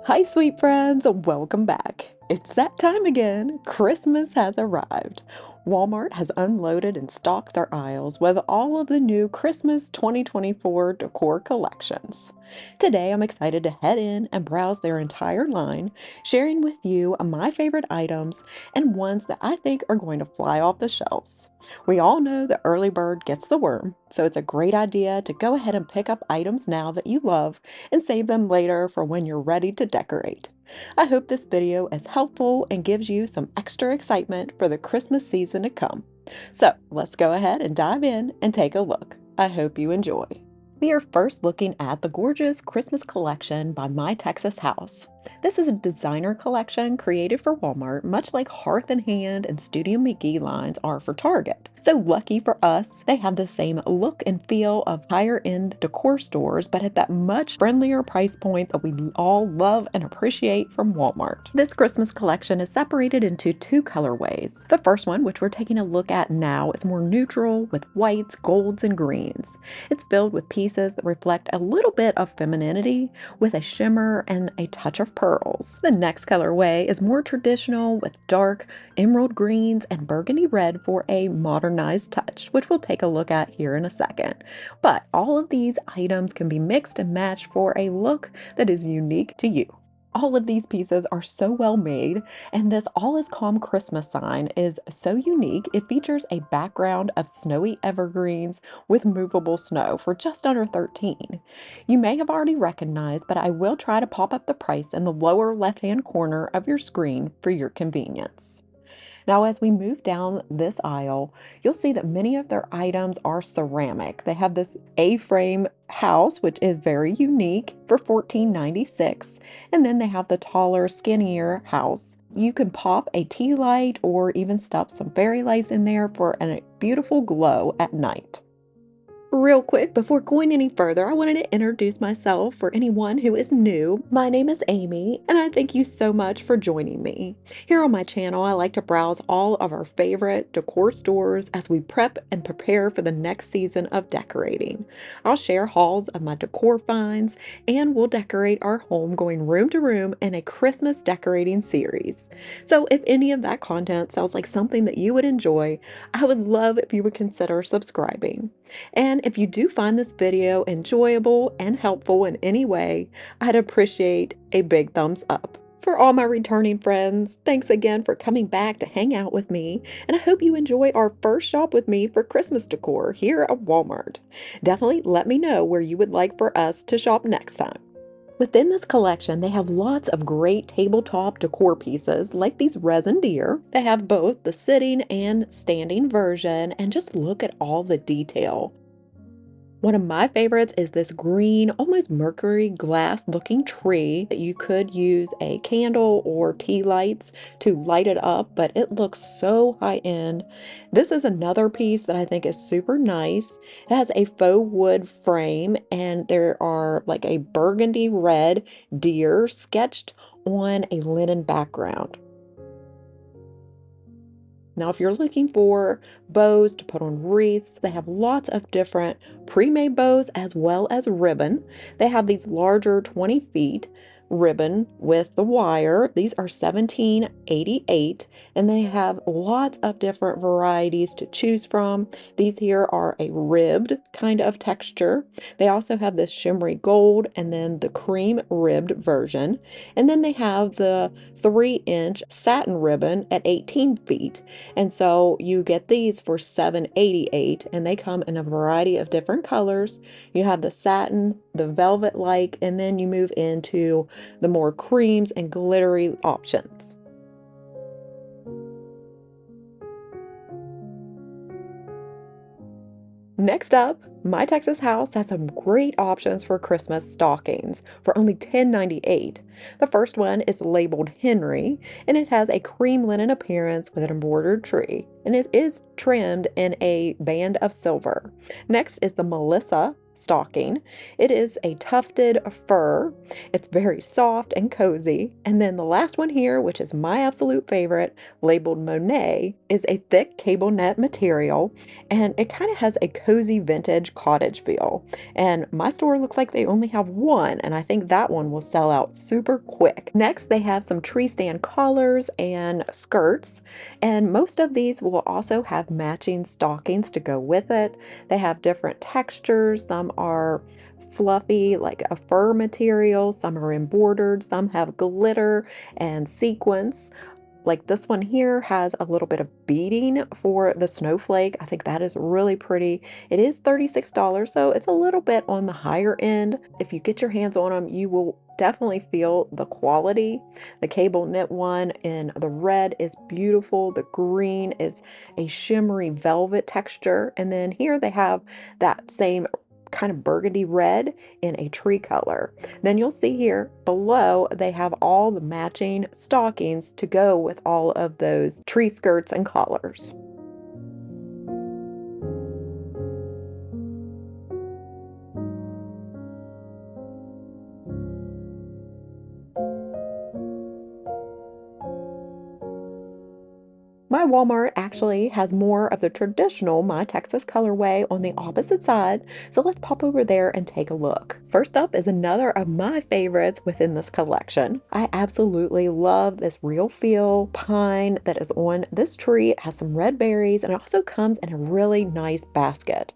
Hi, sweet friends, welcome back. It's that time again. Christmas has arrived. Walmart has unloaded and stocked their aisles with all of the new Christmas 2024 decor collections. Today, I'm excited to head in and browse their entire line, sharing with you my favorite items and ones that I think are going to fly off the shelves. We all know the early bird gets the worm, so it's a great idea to go ahead and pick up items now that you love and save them later for when you're ready to decorate. I hope this video is helpful and gives you some extra excitement for the Christmas season to come. So let's go ahead and dive in and take a look. I hope you enjoy. We are first looking at the gorgeous Christmas collection by My Texas House. This is a designer collection created for Walmart, much like Hearth and Hand and Studio McGee lines are for Target. So lucky for us, they have the same look and feel of higher end decor stores, but at that much friendlier price point that we all love and appreciate from Walmart. This Christmas collection is separated into two colorways. The first one, which we're taking a look at now, is more neutral with whites, golds, and greens. It's filled with pieces that reflect a little bit of femininity with a shimmer and a touch of pearls. The next colorway is more traditional with dark emerald greens and burgundy red for a modernized touch, which we'll take a look at here in a second. But all of these items can be mixed and matched for a look that is unique to you. All of these pieces are so well made, and this all is calm Christmas sign is so unique. It features a background of snowy evergreens with movable snow for just under 13. You may have already recognized, but I will try to pop up the price in the lower left-hand corner of your screen for your convenience. Now, as we move down this aisle, you'll see that many of their items are ceramic. They have this A-frame house, which is very unique for $14.96. And then they have the taller, skinnier house. You can pop a tea light or even stuff some fairy lights in there for a beautiful glow at night. Real quick, before going any further, I wanted to introduce myself for anyone who is new. My name is Amy, and I thank you so much for joining me. Here on my channel, I like to browse all of our favorite decor stores as we prep and prepare for the next season of decorating. I'll share hauls of my decor finds, and we'll decorate our home going room to room in a Christmas decorating series. So if any of that content sounds like something that you would enjoy, I would love if you would consider subscribing. And if you do find this video enjoyable and helpful in any way, I'd appreciate a big thumbs up. For all my returning friends, thanks again for coming back to hang out with me, and I hope you enjoy our first shop with me for Christmas decor here at Walmart. Definitely let me know where you would like for us to shop next time. Within this collection, they have lots of great tabletop decor pieces like these resin deer. They have both the sitting and standing version, and just look at all the detail. One of my favorites is this green, almost mercury glass looking tree that you could use a candle or tea lights to light it up, but it looks so high end. This is another piece that I think is super nice. It has a faux wood frame, and there are like a burgundy red deer sketched on a linen background. Now, if you're looking for bows to put on wreaths, they have lots of different pre-made bows as well as ribbon. They have these larger 20 feet ribbon with the wire. These are 1788, and they have lots of different varieties to choose from. These here are a ribbed kind of texture. They also have this shimmery gold and then the cream ribbed version. And then they have the 3-inch satin ribbon at 18 feet. And so you get these for $7.88, and they come in a variety of different colors. You have the satin, the velvet-like, and then you move into the more creams and glittery options. Next up, My Texas House has some great options for Christmas stockings for only $10.98. The first one is labeled Henry, and it has a cream linen appearance with an embroidered tree, and it is trimmed in a band of silver. Next is the Melissa. stocking. It is a tufted fur. It's very soft and cozy. And then the last one here, which is my absolute favorite, labeled Monet, is a thick cable net material, and it kind of has a cozy vintage cottage feel. And my store looks like they only have one, and I think that one will sell out super quick. Next, they have some tree stand collars and skirts, and most of these will also have matching stockings to go with it. They have different textures. Some are fluffy, like a fur material, some are embroidered, some have glitter and sequins. Like this one here has a little bit of beading for the snowflake. I think that is really pretty. It is $36, so it's a little bit on the higher end. If you get your hands on them, you will definitely feel the quality. The cable knit one in the red is beautiful. The green is a shimmery velvet texture. And then here they have that same kind of burgundy red in a tree color. Then you'll see here below they have all the matching stockings to go with all of those tree skirts and collars. My Walmart actually has more of the traditional My Texas colorway on the opposite side, so let's pop over there and take a look. First up is another of my favorites within this collection. I absolutely love this real feel pine that is on this tree. It has some red berries and it also comes in a really nice basket.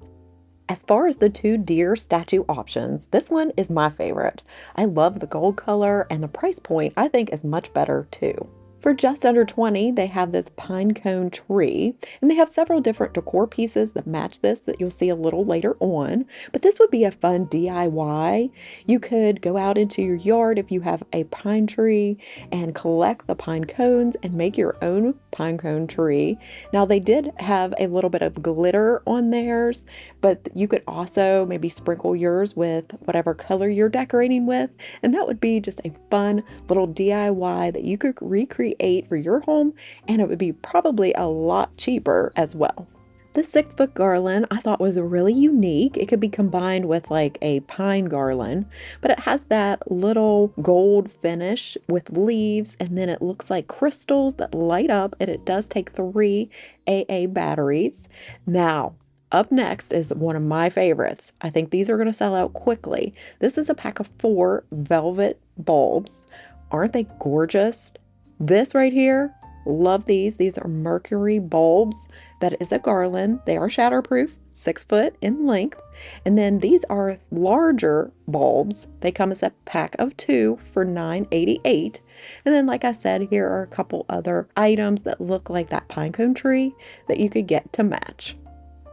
As far as the two deer statue options, this one is my favorite. I love the gold color, and the price point I think is much better too. For just under 20, they have this pine cone tree, and they have several different decor pieces that match this that you'll see a little later on. But this would be a fun DIY. You could go out into your yard if you have a pine tree and collect the pine cones and make your own pine cone tree. Now, they did have a little bit of glitter on theirs, but you could also maybe sprinkle yours with whatever color you're decorating with, and that would be just a fun little DIY that you could recreate for your home, and it would be probably a lot cheaper as well. This 6-foot garland I thought was really unique. It could be combined with like a pine garland, but it has that little gold finish with leaves, and then it looks like crystals that light up, and it does take 3 AA batteries. Now, up next is one of my favorites. I think these are going to sell out quickly. This is a pack of 4 velvet bulbs. Aren't they gorgeous? This right here, love these. These are mercury bulbs. That is a garland. They are shatterproof, 6 foot in length. And then these are larger bulbs. They come as a pack of 2 for $9.88. And then, like I said, here are a couple other items that look like that pinecone tree that you could get to match.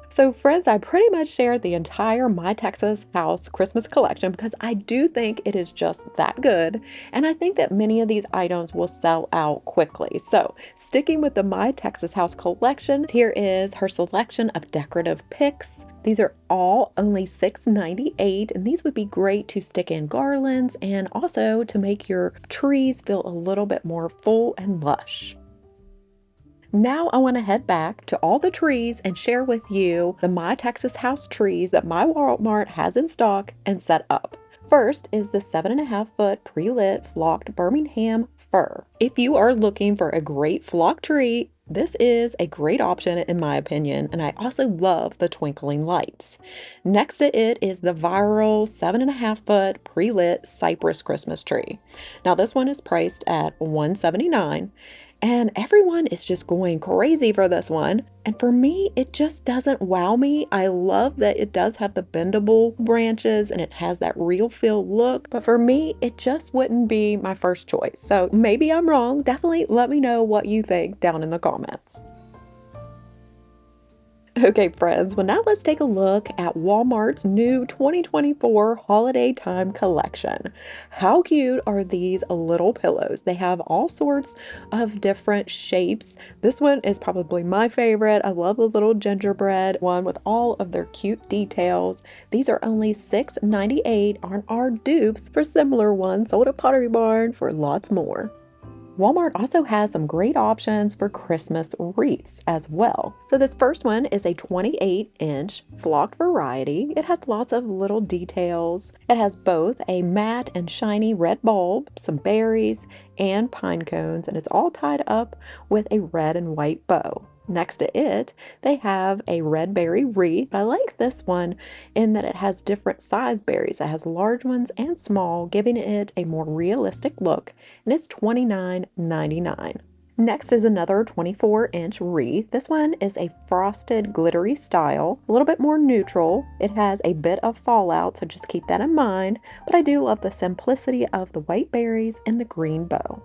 So friends, I pretty much shared the entire My Texas House Christmas collection because I do think it is just that good. And I think that many of these items will sell out quickly. So sticking with the My Texas House collection, here is her selection of decorative picks. These are all only $6.98, and these would be great to stick in garlands and also to make your trees feel a little bit more full and lush. Now I want to head back to all the trees and share with you the My Texas House trees that my Walmart has in stock and set up. First is the 7.5-foot pre-lit flocked Birmingham fir. If you are looking for a great flock tree, this is a great option in my opinion, and I also love the twinkling lights. Next to it is the viral 7.5-foot pre-lit cypress Christmas tree. Now this one is priced at $179. And everyone is just going crazy for this one. And for me, it just doesn't wow me. I love that it does have the bendable branches and it has that real feel look. But for me, it just wouldn't be my first choice. So maybe I'm wrong. Definitely let me know what you think down in the comments. Okay, friends, well now let's take a look at Walmart's new 2024 holiday time collection. How cute are these little pillows? They have all sorts of different shapes. This one is probably my favorite. I love the little gingerbread one with all of their cute details. These are only $6.98 on our dupes for similar ones sold at Pottery Barn for lots more. Walmart also has some great options for Christmas wreaths as well. So this first one is a 28-inch flocked variety. It has lots of little details. It has both a matte and shiny red bulb, some berries, and pine cones, and it's all tied up with a red and white bow. Next to it, they have a red berry wreath. I like this one in that it has different size berries. It has large ones and small, giving it a more realistic look, and it's $29.99. Next is another 24-inch wreath. This one is a frosted glittery style, a little bit more neutral. It has a bit of fallout, so just keep that in mind, but I do love the simplicity of the white berries and the green bow.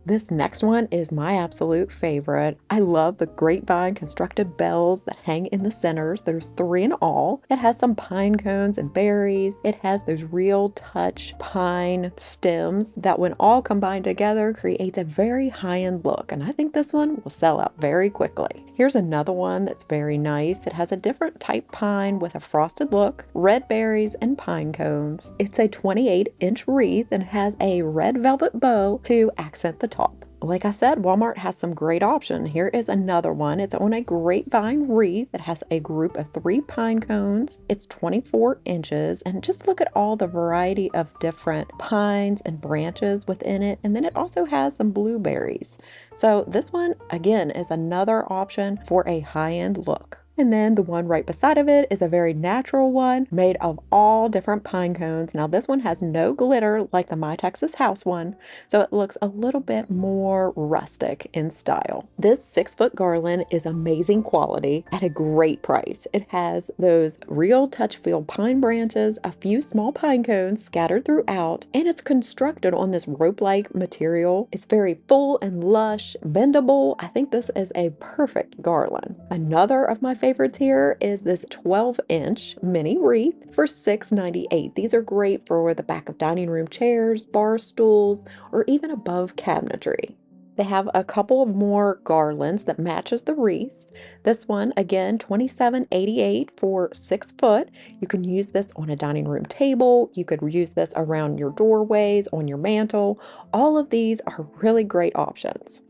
This next one is my absolute favorite. I love the grapevine constructed bells that hang in the centers. There's 3 in all. It has some pine cones and berries. It has those real touch pine stems that when all combined together creates a very high-end look, and I think this one will sell out very quickly. Here's another one that's very nice. It has a different type pine with a frosted look, red berries, and pine cones. It's a 28-inch wreath and has a red velvet bow to accent the top. Like I said, Walmart has some great options. Here is another one. It's on a grapevine wreath. It has a group of 3 pine cones. It's 24 inches, and just look at all the variety of different pines and branches within it. And then it also has some blueberries. So this one, again, is another option for a high-end look. And then the one right beside of it is a very natural one made of all different pine cones. Now this one has no glitter like the My Texas House one, so it looks a little bit more rustic in style. This 6-foot garland is amazing quality at a great price. It has those real touch-feel pine branches, a few small pine cones scattered throughout, and it's constructed on this rope-like material. It's very full and lush, bendable. I think this is a perfect garland. Another of my favorites here is this 12-inch mini wreath for $6.98. These are great for the back of dining room chairs, bar stools, or even above cabinetry. They have a couple of more garlands that matches the wreaths. This one, again, $27.88 for 6 foot. You can use this on a dining room table. You could use this around your doorways, on your mantle. All of these are really great options.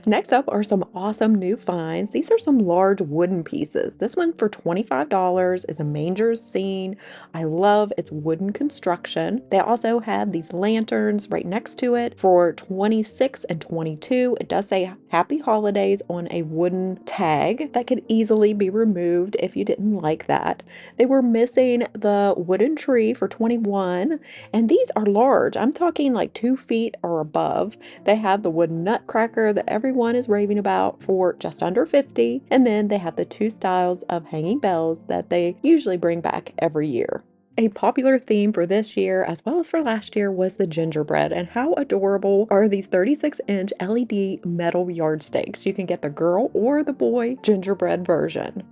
Next up are some awesome new finds. These are some large wooden pieces. This one for $25 is a manger scene. I love its wooden construction. They also have these lanterns right next to it for $26 and $22. It does say Happy Holidays on a wooden tag that could easily be removed if you didn't like that. They were missing the wooden tree for $21, and these are large. I'm talking like 2 feet or above. They have the wooden nutcracker that everyone is raving about for just under $50, and then they have the 2 styles of hanging bells that they usually bring back every year. A popular theme for this year as well as for last year was the gingerbread, and how adorable are these 36-inch LED metal yardsticks. You can get the girl or the boy gingerbread version.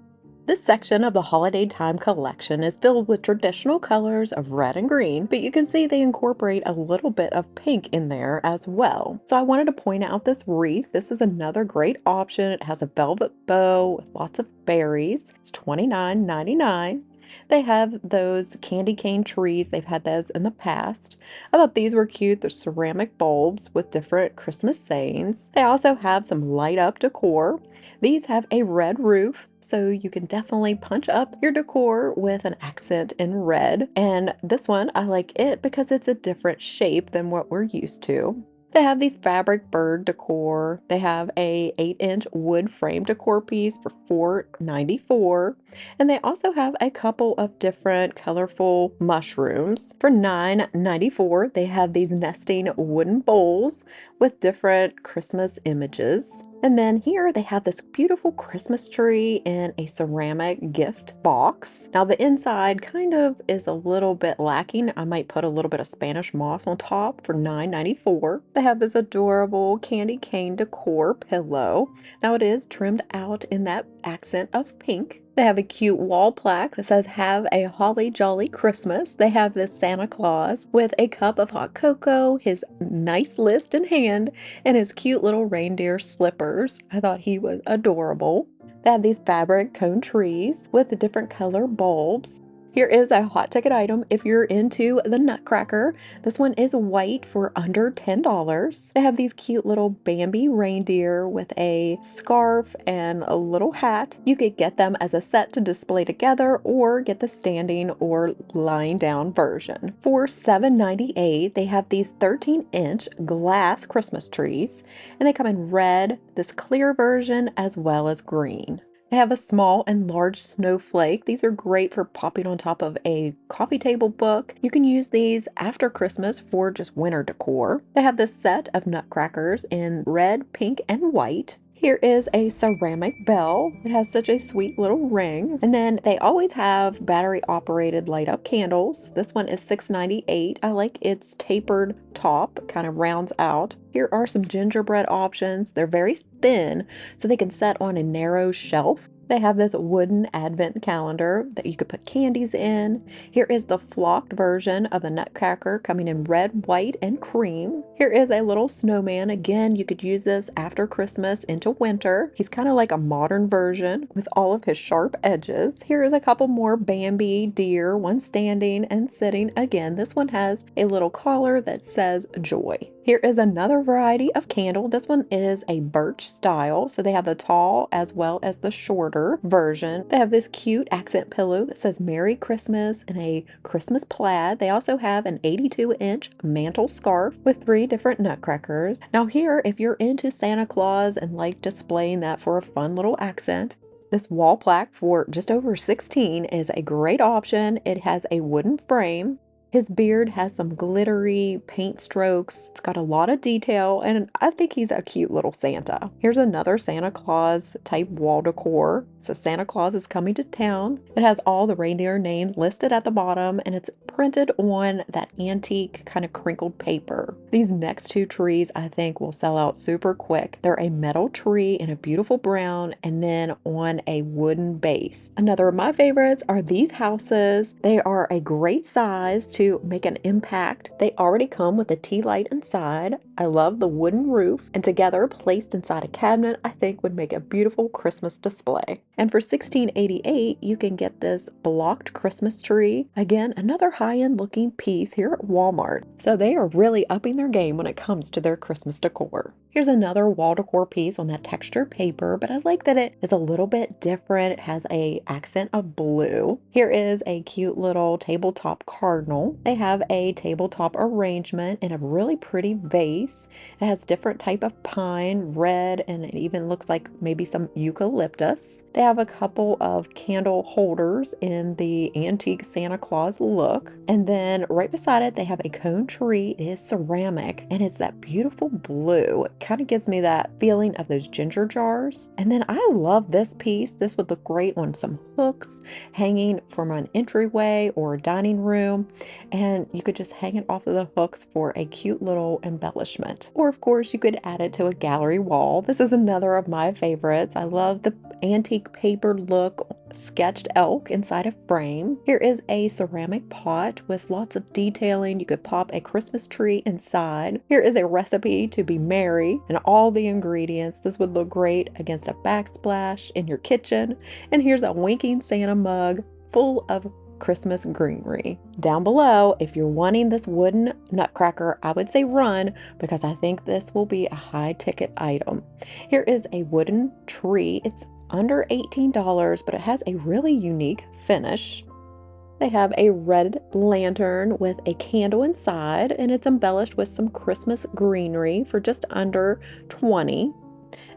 This section of the holiday time collection is filled with traditional colors of red and green, but you can see they incorporate a little bit of pink in there as well. So I wanted to point out this wreath. This is another great option. It has a velvet bow with lots of berries. It's $29.99. They have those candy cane trees. They've had those in the past. I thought these were cute. They're ceramic bulbs with different Christmas sayings. They also have some light up decor. These have a red roof, so you can definitely punch up your decor with an accent in red. And this one, I like it because it's a different shape than what we're used to. They have these fabric bird decor. They have a 8-inch wood frame decor piece for $4.94. And they also have a couple of different colorful mushrooms. For $9.94, they have these nesting wooden bowls with different Christmas images. And then here they have this beautiful Christmas tree in a ceramic gift box. Now the inside kind of is a little bit lacking. I might put a little bit of Spanish moss on top for $9.94. They have this adorable candy cane decor pillow. Now it is trimmed out in that accent of pink. They have a cute wall plaque that says, "Have a holly jolly Christmas." They have this Santa Claus with a cup of hot cocoa, his nice list in hand, and his cute little reindeer slippers. I thought he was adorable. They have these fabric cone trees with the different color bulbs. Here is a hot ticket item if you're into the Nutcracker. This one is white for under $10. They have these cute little Bambi reindeer with a scarf and a little hat. You could get them as a set to display together or get the standing or lying down version. For $7.98, they have these 13-inch glass Christmas trees, and they come in red, this clear version, as well as green. They have a small and large snowflake. These are great for popping on top of a coffee table book. You can use these after Christmas for just winter decor. They have this set of nutcrackers in red, pink, and white. Here is a ceramic bell. It has such a sweet little ring. And then they always have battery operated light up candles. This one is $6.98. I like its tapered top, kind of rounds out. Here are some gingerbread options. They're very thin, so they can set on a narrow shelf. They have this wooden advent calendar that you could put candies in. Here is the flocked version of the Nutcracker coming in red, white, and cream. Here is a little snowman. Again, you could use this after Christmas into winter. He's kind of like a modern version with all of his sharp edges. Here is a couple more Bambi deer, one standing and sitting. Again, this one has a little collar that says joy. Here is another variety of candle. This one is a birch style, so they have the tall as well as the shorter version. They have this cute accent pillow that says Merry Christmas in a Christmas plaid. They also have an 82-inch mantle scarf with 3 different nutcrackers. Now here, if you're into Santa Claus and like displaying that for a fun little accent, this wall plaque for just over $16 is a great option. It has a wooden frame. His beard has some glittery paint strokes. It's got a lot of detail, and I think he's a cute little Santa. Here's another Santa Claus type wall decor. It says Santa Claus is coming to town. It has all the reindeer names listed at the bottom, and it's printed on that antique kind of crinkled paper. These next 2 trees I think will sell out super quick. They're a metal tree in a beautiful brown and then on a wooden base. Another of my favorites are these houses. They are a great size to make an impact. They already come with a tea light inside. I love the wooden roof, and together placed inside a cabinet I think would make a beautiful Christmas display. And for $16.88 you can get this blocked Christmas tree. Again, another high-end looking piece here at Walmart. So they are really upping their game when it comes to their Christmas decor. Here's another wall decor piece on that texture paper, but I like that it is a little bit different. It has a accent of blue. Here is a cute little tabletop cardinal. They have a tabletop arrangement in a really pretty vase. It has different type of pine, red, and it even looks like maybe some eucalyptus. They have a couple of candle holders in the antique Santa Claus look. And then right beside it, they have a cone tree. It is ceramic and it's that beautiful blue. It kind of gives me that feeling of those ginger jars. And then I love this piece. This would look great on some hooks hanging from an entryway or a dining room. And you could just hang it off of the hooks for a cute little embellishment. Or of course, you could add it to a gallery wall. This is another of my favorites. I love the antique paper look sketched elk inside a frame. Here is a ceramic pot with lots of detailing. You could pop a Christmas tree inside. Here is a recipe to be merry and all the ingredients. This would look great against a backsplash in your kitchen. And here's a winking Santa mug full of Christmas greenery. Down below, if you're wanting this wooden nutcracker, I would say run because I think this will be a high ticket item. Here is a wooden tree. It's under $18, but it has a really unique finish. They have a red lantern with a candle inside, and it's embellished with some Christmas greenery for just under $20.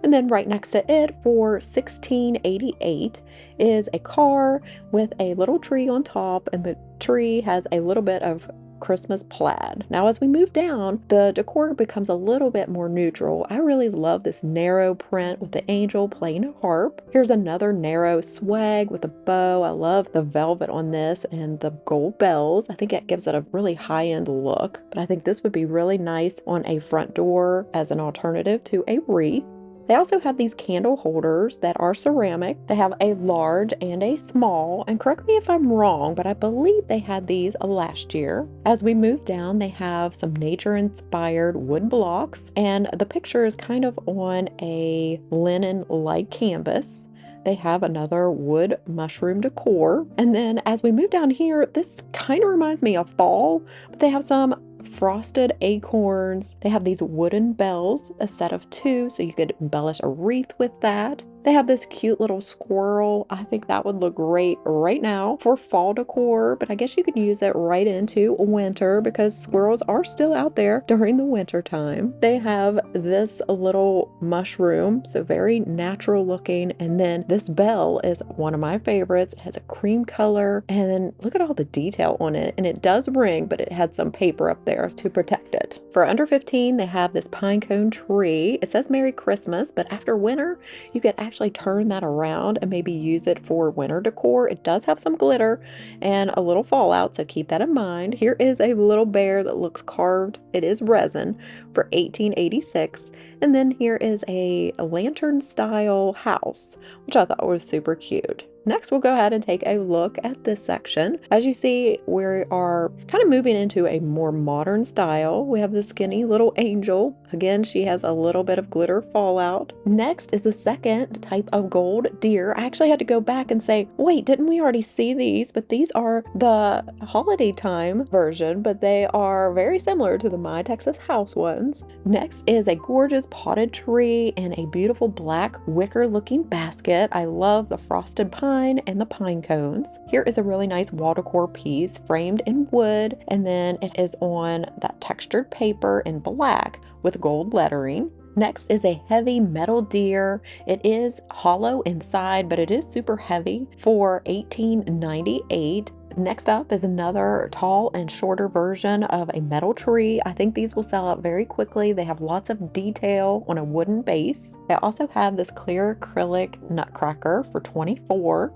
And then right next to it for $16.88 is a car with a little tree on top, and the tree has a little bit of Christmas plaid. Now, as we move down, the decor becomes a little bit more neutral. I really love this narrow print with the angel playing a harp. Here's another narrow swag with a bow. I love the velvet on this and the gold bells. I think it gives it a really high-end look, but I think this would be really nice on a front door as an alternative to a wreath. They also have these candle holders that are ceramic. They have a large and a small, and correct me if I'm wrong, but I believe they had these last year. As we move down, they have some nature-inspired wood blocks, and the picture is kind of on a linen-like canvas. they have another wood mushroom decor. And then as we move down here, this kind of reminds me of fall, but they have some frosted acorns. They have these wooden bells, a set of two, so you could embellish a wreath with that. They have this cute little squirrel. I think that would look great right now for fall decor, but I guess you could use it right into winter because squirrels are still out there during the winter time. They have this little mushroom, so very natural looking. And then this bell is one of my favorites. It has a cream color, and then look at all the detail on it. And it does ring, but it had some paper up there to protect it. For under 15, they have this pine cone tree. It says Merry Christmas, but after winter, you could actually turn that around and maybe use it for winter decor. It does have some glitter and a little fallout, so keep that in mind. Here is a little bear that looks carved. It is resin for $18.86. And then here is a lantern style house, which I thought was super cute. Next, we'll go ahead and take a look at this section. As you see, we are kind of moving into a more modern style. We have the skinny little angel. Again, she has a little bit of glitter fallout. Next is the second type of gold deer. I actually had to go back and say, wait, didn't we already see these? But these are the holiday time version, but they are very similar to the My Texas House ones. Next is a gorgeous potted tree and a beautiful black wicker looking basket. I love the frosted pine and the pine cones. Here is a really nice wall decor piece framed in wood, and then it is on that textured paper in black with gold lettering. Next is a heavy metal deer. It is hollow inside, but it is super heavy for $18.98. Next up is another tall and shorter version of a metal tree. I think these will sell out very quickly. They have lots of detail on a wooden base. They also have this clear acrylic nutcracker for $24.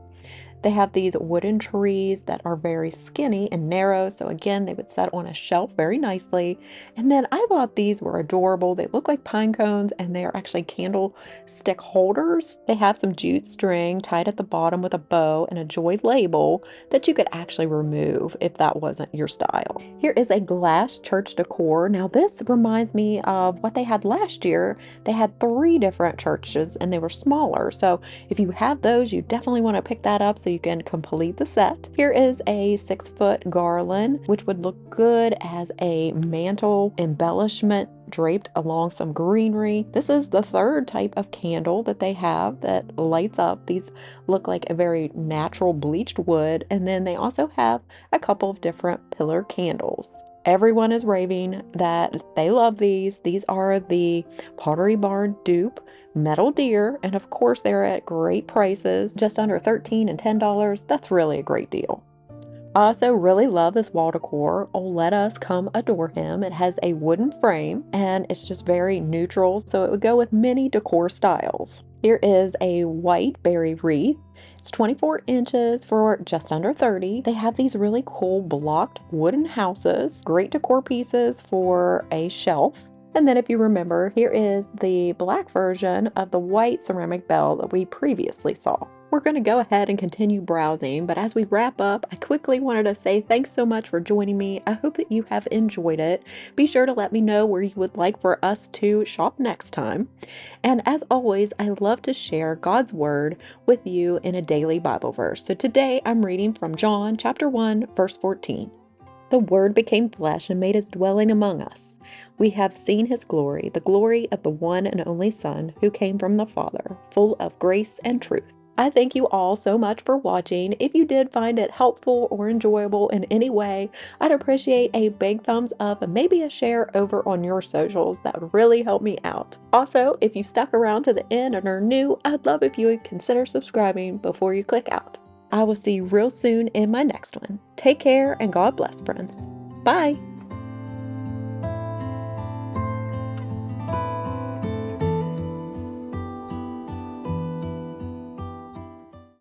They have these wooden trees that are very skinny and narrow, so again, they would set on a shelf very nicely. And then I thought these were adorable. They look like pine cones, and they are actually candlestick holders. They have some jute string tied at the bottom with a bow and a joy label that you could actually remove if that wasn't your style. Here is a glass church decor. Now this reminds me of what they had last year. They had 3 different churches and they were smaller, so if you have those, you definitely want to pick that up so you can complete the set. Here is a 6-foot garland, which would look good as a mantle embellishment draped along some greenery. This is the 3rd type of candle that they have that lights up. These look like a very natural bleached wood, and then they also have a couple of different pillar candles. Everyone is raving that they love these. These are the Pottery Barn dupe metal deer, and of course they're at great prices, just under $13 and $10. That's really a great deal. I also really love this wall decor. Oh, let us come adore him. It has a wooden frame and it's just very neutral, so it would go with many decor styles. Here is a white berry wreath. It's 24 inches for just under $30. They have these really cool blocked wooden houses, great decor pieces for a shelf. And then if you remember, here is the black version of the white ceramic bell that we previously saw. We're going to go ahead and continue browsing, but as we wrap up, I quickly wanted to say thanks so much for joining me. I hope that you have enjoyed it. Be sure to let me know where you would like for us to shop next time. And as always, I love to share God's Word with you in a daily Bible verse. So today I'm reading from John chapter 1, verse 14. The Word became flesh and made his dwelling among us. We have seen his glory, the glory of the one and only Son who came from the Father, full of grace and truth. I thank you all so much for watching. If you did find it helpful or enjoyable in any way, I'd appreciate a big thumbs up and maybe a share over on your socials. That would really help me out. Also, if you stuck around to the end and are new, I'd love if you would consider subscribing before you click out. I will see you real soon in my next one. Take care and God bless, friends. Bye.